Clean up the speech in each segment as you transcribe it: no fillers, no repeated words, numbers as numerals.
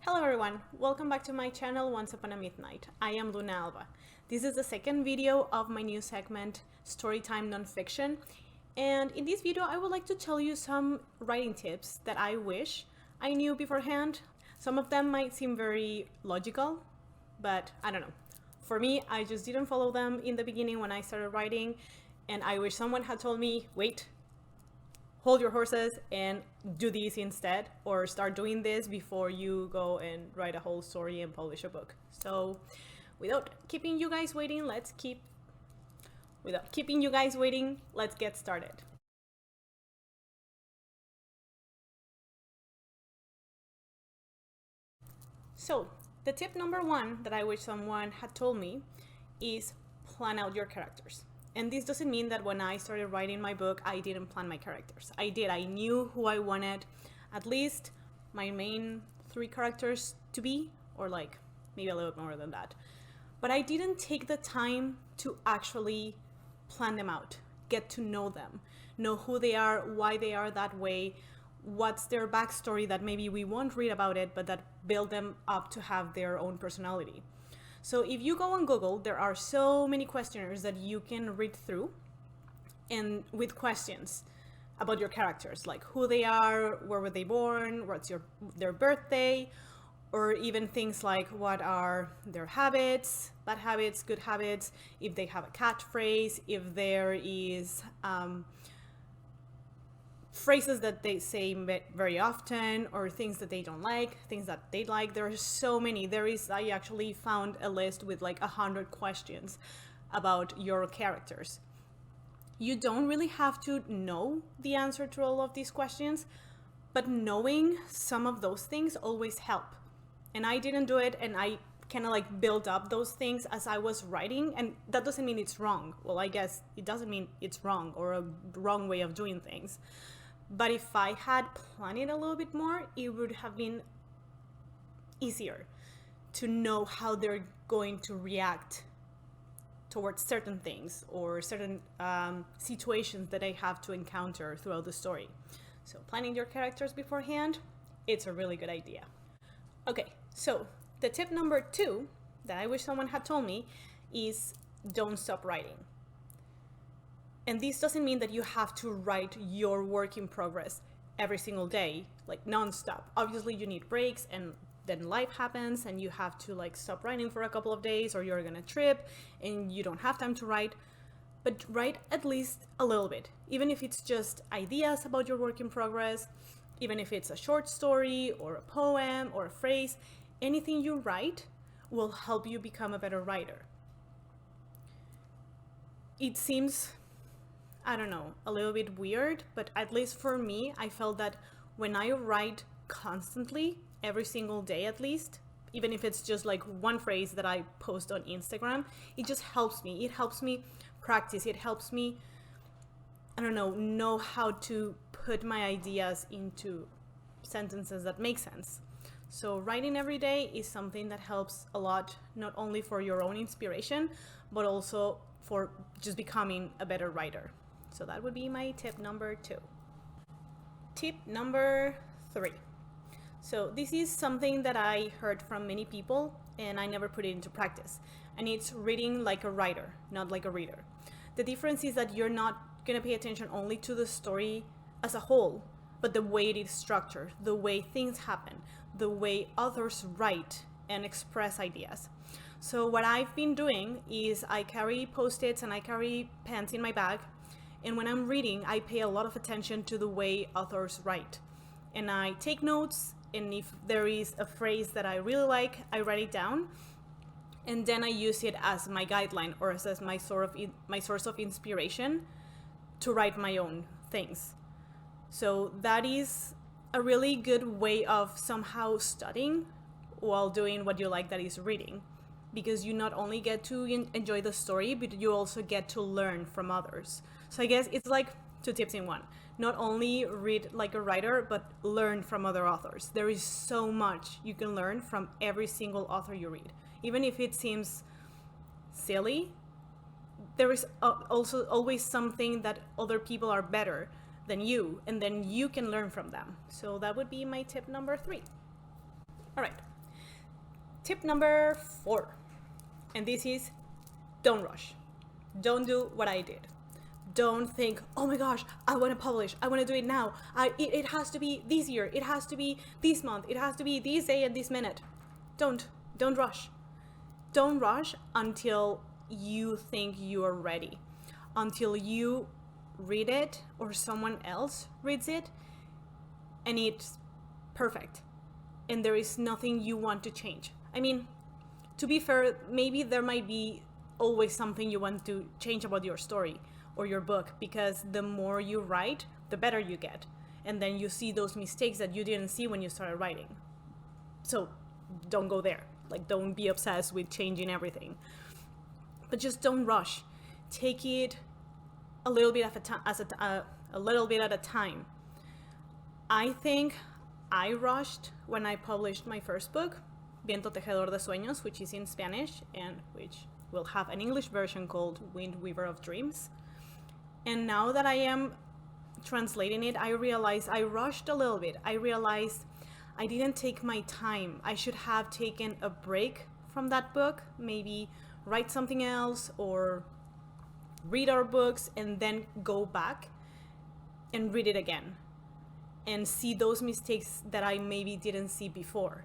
Hello everyone, welcome back to my channel Once Upon a Midnight. I am Luna Alba. This is the second video of my new segment, Storytime Nonfiction. And in this video, I would like to tell you some writing tips that I wish I knew beforehand. Some of them might seem very logical, but I don't know. For me, I just didn't follow them in the beginning when I started writing, and I wish someone had told me, wait, hold your horses and do this instead, or start doing this before you go and write a whole story and publish a book. So without keeping you guys waiting, let's get started. So the tip number one that I wish someone had told me is plan out your characters. And this doesn't mean that when I started writing my book, I didn't plan my characters. I did. I knew who I wanted at least my main 3 characters to be, or like maybe a little bit more than that. But I didn't take the time to actually plan them out, get to know them, know who they are, why they are that way, what's their backstory that maybe we won't read about it, but that build them up to have their own personality. So if you go on Google, there are so many questionnaires that you can read through, and with questions about your characters, like who they are, where were they born, what's their birthday, or even things like what are their habits, bad habits, good habits, if they have a catchphrase, if there is phrases that they say very often, or things that they don't like, things that they like. There are so many. I actually found a list with like 100 questions about your characters. You don't really have to know the answer to all of these questions, but knowing some of those things always help. And I didn't do it, and I kind of like build up those things as I was writing, and that doesn't mean it's wrong. Well, I guess it doesn't mean it's wrong or a wrong way of doing things. But if I had planned it a little bit more, it would have been easier to know how they're going to react towards certain things or certain situations that I have to encounter throughout the story. So planning your characters beforehand, it's a really good idea. Okay, so the tip number 2 that I wish someone had told me is don't stop writing. And this doesn't mean that you have to write your work in progress every single day, like nonstop. Obviously you need breaks, and then life happens and you have to like stop writing for a couple of days, or you're gonna trip and you don't have time to write. But write at least a little bit, even if it's just ideas about your work in progress, even if it's a short story or a poem or a phrase. Anything you write will help you become a better writer. It seems, I don't know, a little bit weird, but at least for me, I felt that when I write constantly, every single day at least, even if it's just like one phrase that I post on Instagram, it just helps me. It helps me practice. It helps me, I don't know how to put my ideas into sentences that make sense. So writing every day is something that helps a lot, not only for your own inspiration, but also for just becoming a better writer. So that would be my tip number 2. Tip number 3. So this is something that I heard from many people and I never put it into practice. And it's reading like a writer, not like a reader. The difference is that you're not going to pay attention only to the story as a whole, but the way it is structured, the way things happen, the way authors write and express ideas. So what I've been doing is I carry Post-its and I carry pens in my bag. And when I'm reading, I pay a lot of attention to the way authors write. And I take notes, and if there is a phrase that I really like, I write it down. And then I use it as my guideline, or as my source of inspiration to write my own things. So that is a really good way of somehow studying while doing what you like, that is reading. Because you not only get to enjoy the story, but you also get to learn from others. So I guess it's like 2 tips in one. Not only read like a writer, but learn from other authors. There is so much you can learn from every single author you read. Even if it seems silly, there is also always something that other people are better than you, and then you can learn from them. So that would be my tip number 3. All right, Tip number 4, and this is don't rush. Don't do what I did. Don't think, oh my gosh, I want to publish. I want to do it now. It has to be this year. It has to be this month. It has to be this day and this minute. Don't rush. Don't rush until you think you are ready. Until you read it or someone else reads it and it's perfect and there is nothing you want to change. I mean, to be fair, maybe there might be always something you want to change about your story or your book, because the more you write, the better you get. And then you see those mistakes that you didn't see when you started writing. So don't go there. Like, don't be obsessed with changing everything. But just don't rush. Take it a little bit a little bit at a time. I think I rushed when I published my first book, Viento Tejedor de Sueños, which is in Spanish and which will have an English version called Wind Weaver of Dreams. And now that I am translating it, I realize I rushed a little bit. I realized I didn't take my time. I should have taken a break from that book, maybe write something else or read our books and then go back and read it again and see those mistakes that I maybe didn't see before.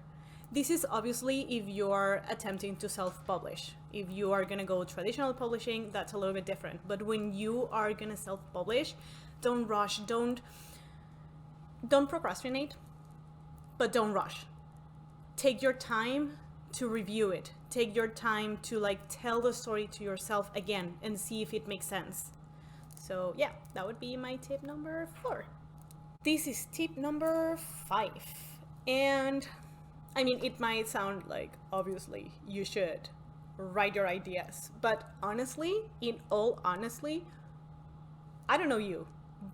This is obviously if you're attempting to self-publish. If you are gonna go traditional publishing, that's a little bit different. But when you are gonna self-publish, don't rush, don't procrastinate, but don't rush. Take your time to review it. Take your time to tell the story to yourself again and see if it makes sense. So yeah, that would be my tip number 4. This is tip number 5. And I mean, it might sound like, obviously, you should write your ideas. But honestly, in all honesty, I don't know you,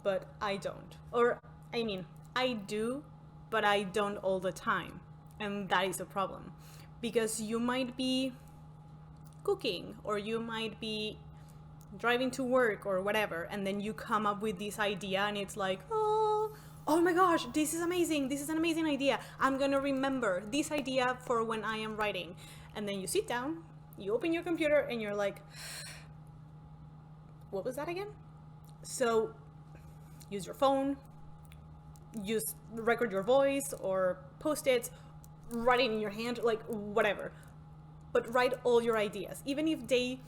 but I don't. Or, I mean, I do, but I don't all the time. And that is a problem. Because you might be cooking, or you might be driving to work, or whatever, and then you come up with this idea, and it's like, oh my gosh, this is amazing. This is an amazing idea. I'm gonna remember this idea for when I am writing. And then you sit down, you open your computer, and you're like, what was that again? So use your phone, record your voice or Post-its, write it in your hand, whatever. But write all your ideas. Even if they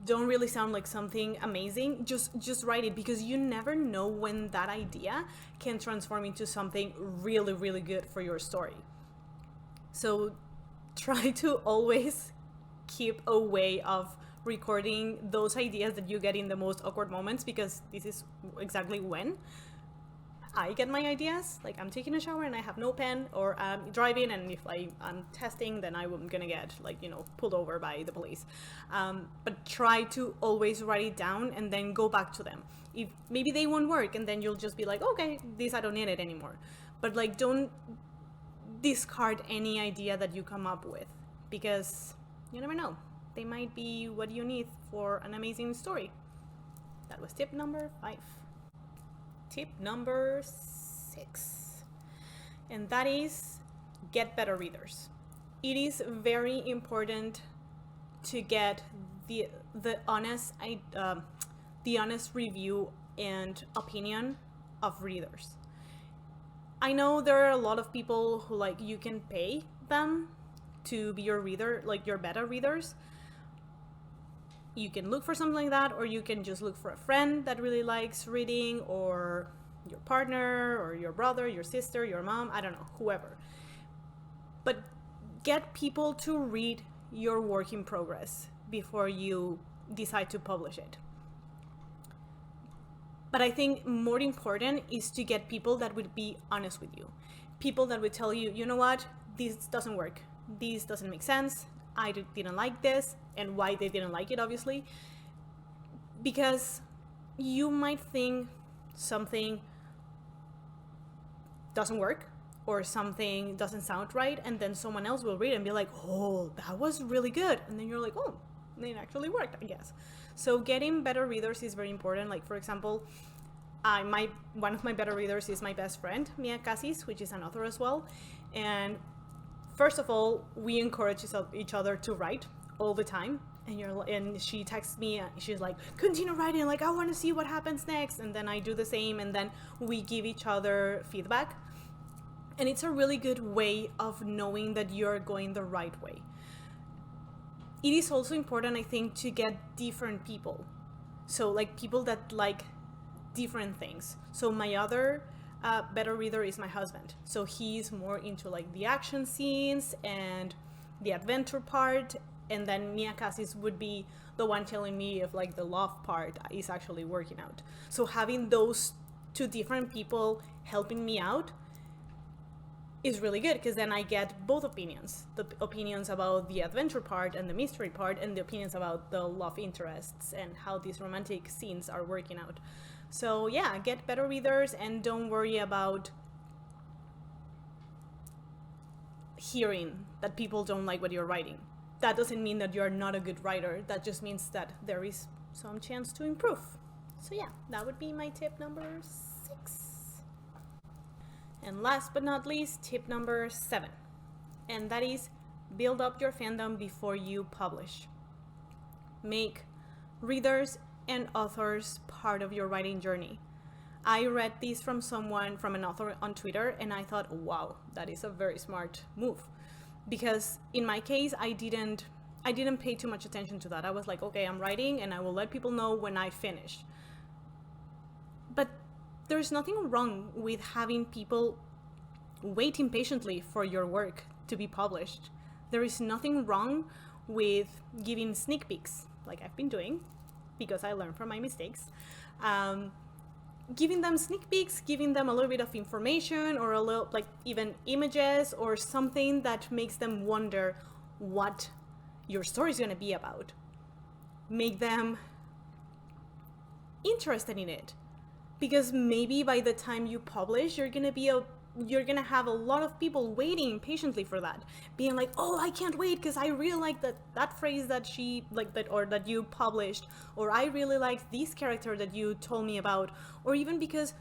don't really sound like something amazing, just write it, because you never know when that idea can transform into something really, really good for your story. So try to always keep a way of recording those ideas that you get in the most awkward moments, because this is exactly when I get my ideas. Like, I'm taking a shower and I have no pen, or I'm driving, and if I'm testing, then I'm gonna get pulled over by the police. But try to always write it down and then go back to them. If maybe they won't work, and then you'll just be like, okay, this, I don't need it anymore. But don't discard any idea that you come up with, because you never know. They might be what you need for an amazing story. That was tip number 5. Tip number 6, and that is get better readers. It is very important to get the honest review and opinion of readers. I know there are a lot of people who you can pay them to be your reader, your beta readers. You can look for something like that, or you can just look for a friend that really likes reading, or your partner, or your brother, your sister, your mom, I don't know, whoever. But get people to read your work in progress before you decide to publish it. But I think more important is to get people that would be honest with you. People that would tell you, you know what, this doesn't work. This doesn't make sense. I didn't like this, and why they didn't like it, obviously. Because you might think something doesn't work, or something doesn't sound right, and then someone else will read it and be like, oh, that was really good. And then you're like, oh, it actually worked, I guess. So getting better readers is very important. For example, one of my better readers is my best friend, Mia Cassis, which is an author as well. And first of all, we encourage each other to write all the time. And she texts me, she's like, continue writing, like I want to see what happens next. And then I do the same, and then we give each other feedback. And it's a really good way of knowing that you're going the right way. It is also important, I think, to get different people. So like people that like different things. So my other beta reader is my husband. So he's more into like the action scenes and the adventure part. And then Mia Cassis would be the one telling me if like the love part is actually working out. So having those two different people helping me out is really good, because then I get both opinions. The opinions about the adventure part and the mystery part, and the opinions about the love interests and how these romantic scenes are working out. So yeah, get better readers, and don't worry about hearing that people don't like what you're writing. That doesn't mean that you're not a good writer. That just means that there is some chance to improve. So yeah, that would be my tip number 6. And last but not least, tip number 7. And that is build up your fandom before you publish. Make readers and authors part of your writing journey. I read this from an author on Twitter, and I thought, wow, that is a very smart move. Because in my case, I didn't pay too much attention to that. I was like, okay, I'm writing and I will let people know when I finish. But there's nothing wrong with having people waiting patiently for your work to be published. There is nothing wrong with giving sneak peeks, like I've been doing, because I learned from my mistakes. Giving them sneak peeks, giving them a little bit of information, or a little, like even images or something that makes them wonder what your story is going to be about. Make them interested in it, because maybe by the time you publish, you're going to have a lot of people waiting patiently for that, being like, oh, I can't wait because I really like that phrase that she like that, or that you published, or I really like this character that you told me about, or even because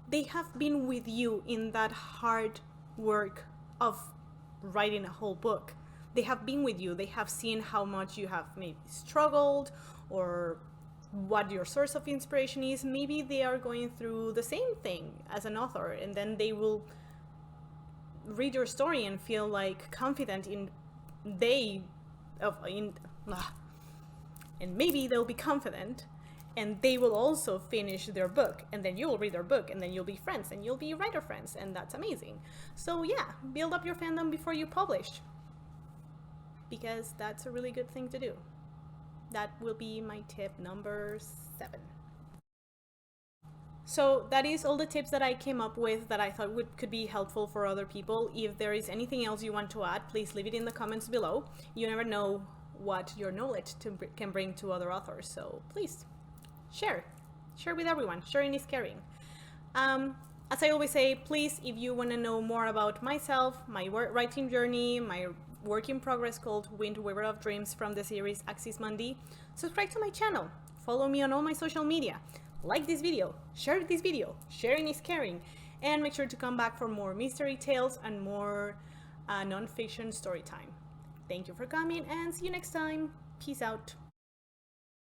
they have been with you in that hard work of writing a whole book. They have been with you. They have seen how much you have maybe struggled, or what your source of inspiration is. Maybe they are going through the same thing as an author, and then they will read your story and feel like confident and maybe they'll be confident and they will also finish their book, and then you will read their book, and then you'll be friends, and you'll be writer friends, and that's amazing. So yeah, build up your fandom before you publish, because that's a really good thing to do. That will be my tip number 7. So that is all the tips that I came up with that I thought could be helpful for other people. If there is anything else you want to add, please leave it in the comments below. You never know what your knowledge can bring to other authors, so please share with everyone. Sharing is caring. As I always say, please, if you want to know more about myself, my writing journey, my work in progress called Wind Waver of Dreams from the series Axis Mundi, subscribe to my channel, follow me on all my social media, like this video, share this video, sharing is caring, and make sure to come back for more mystery tales and more non-fiction story time. Thank you for coming, and see you next time. Peace out.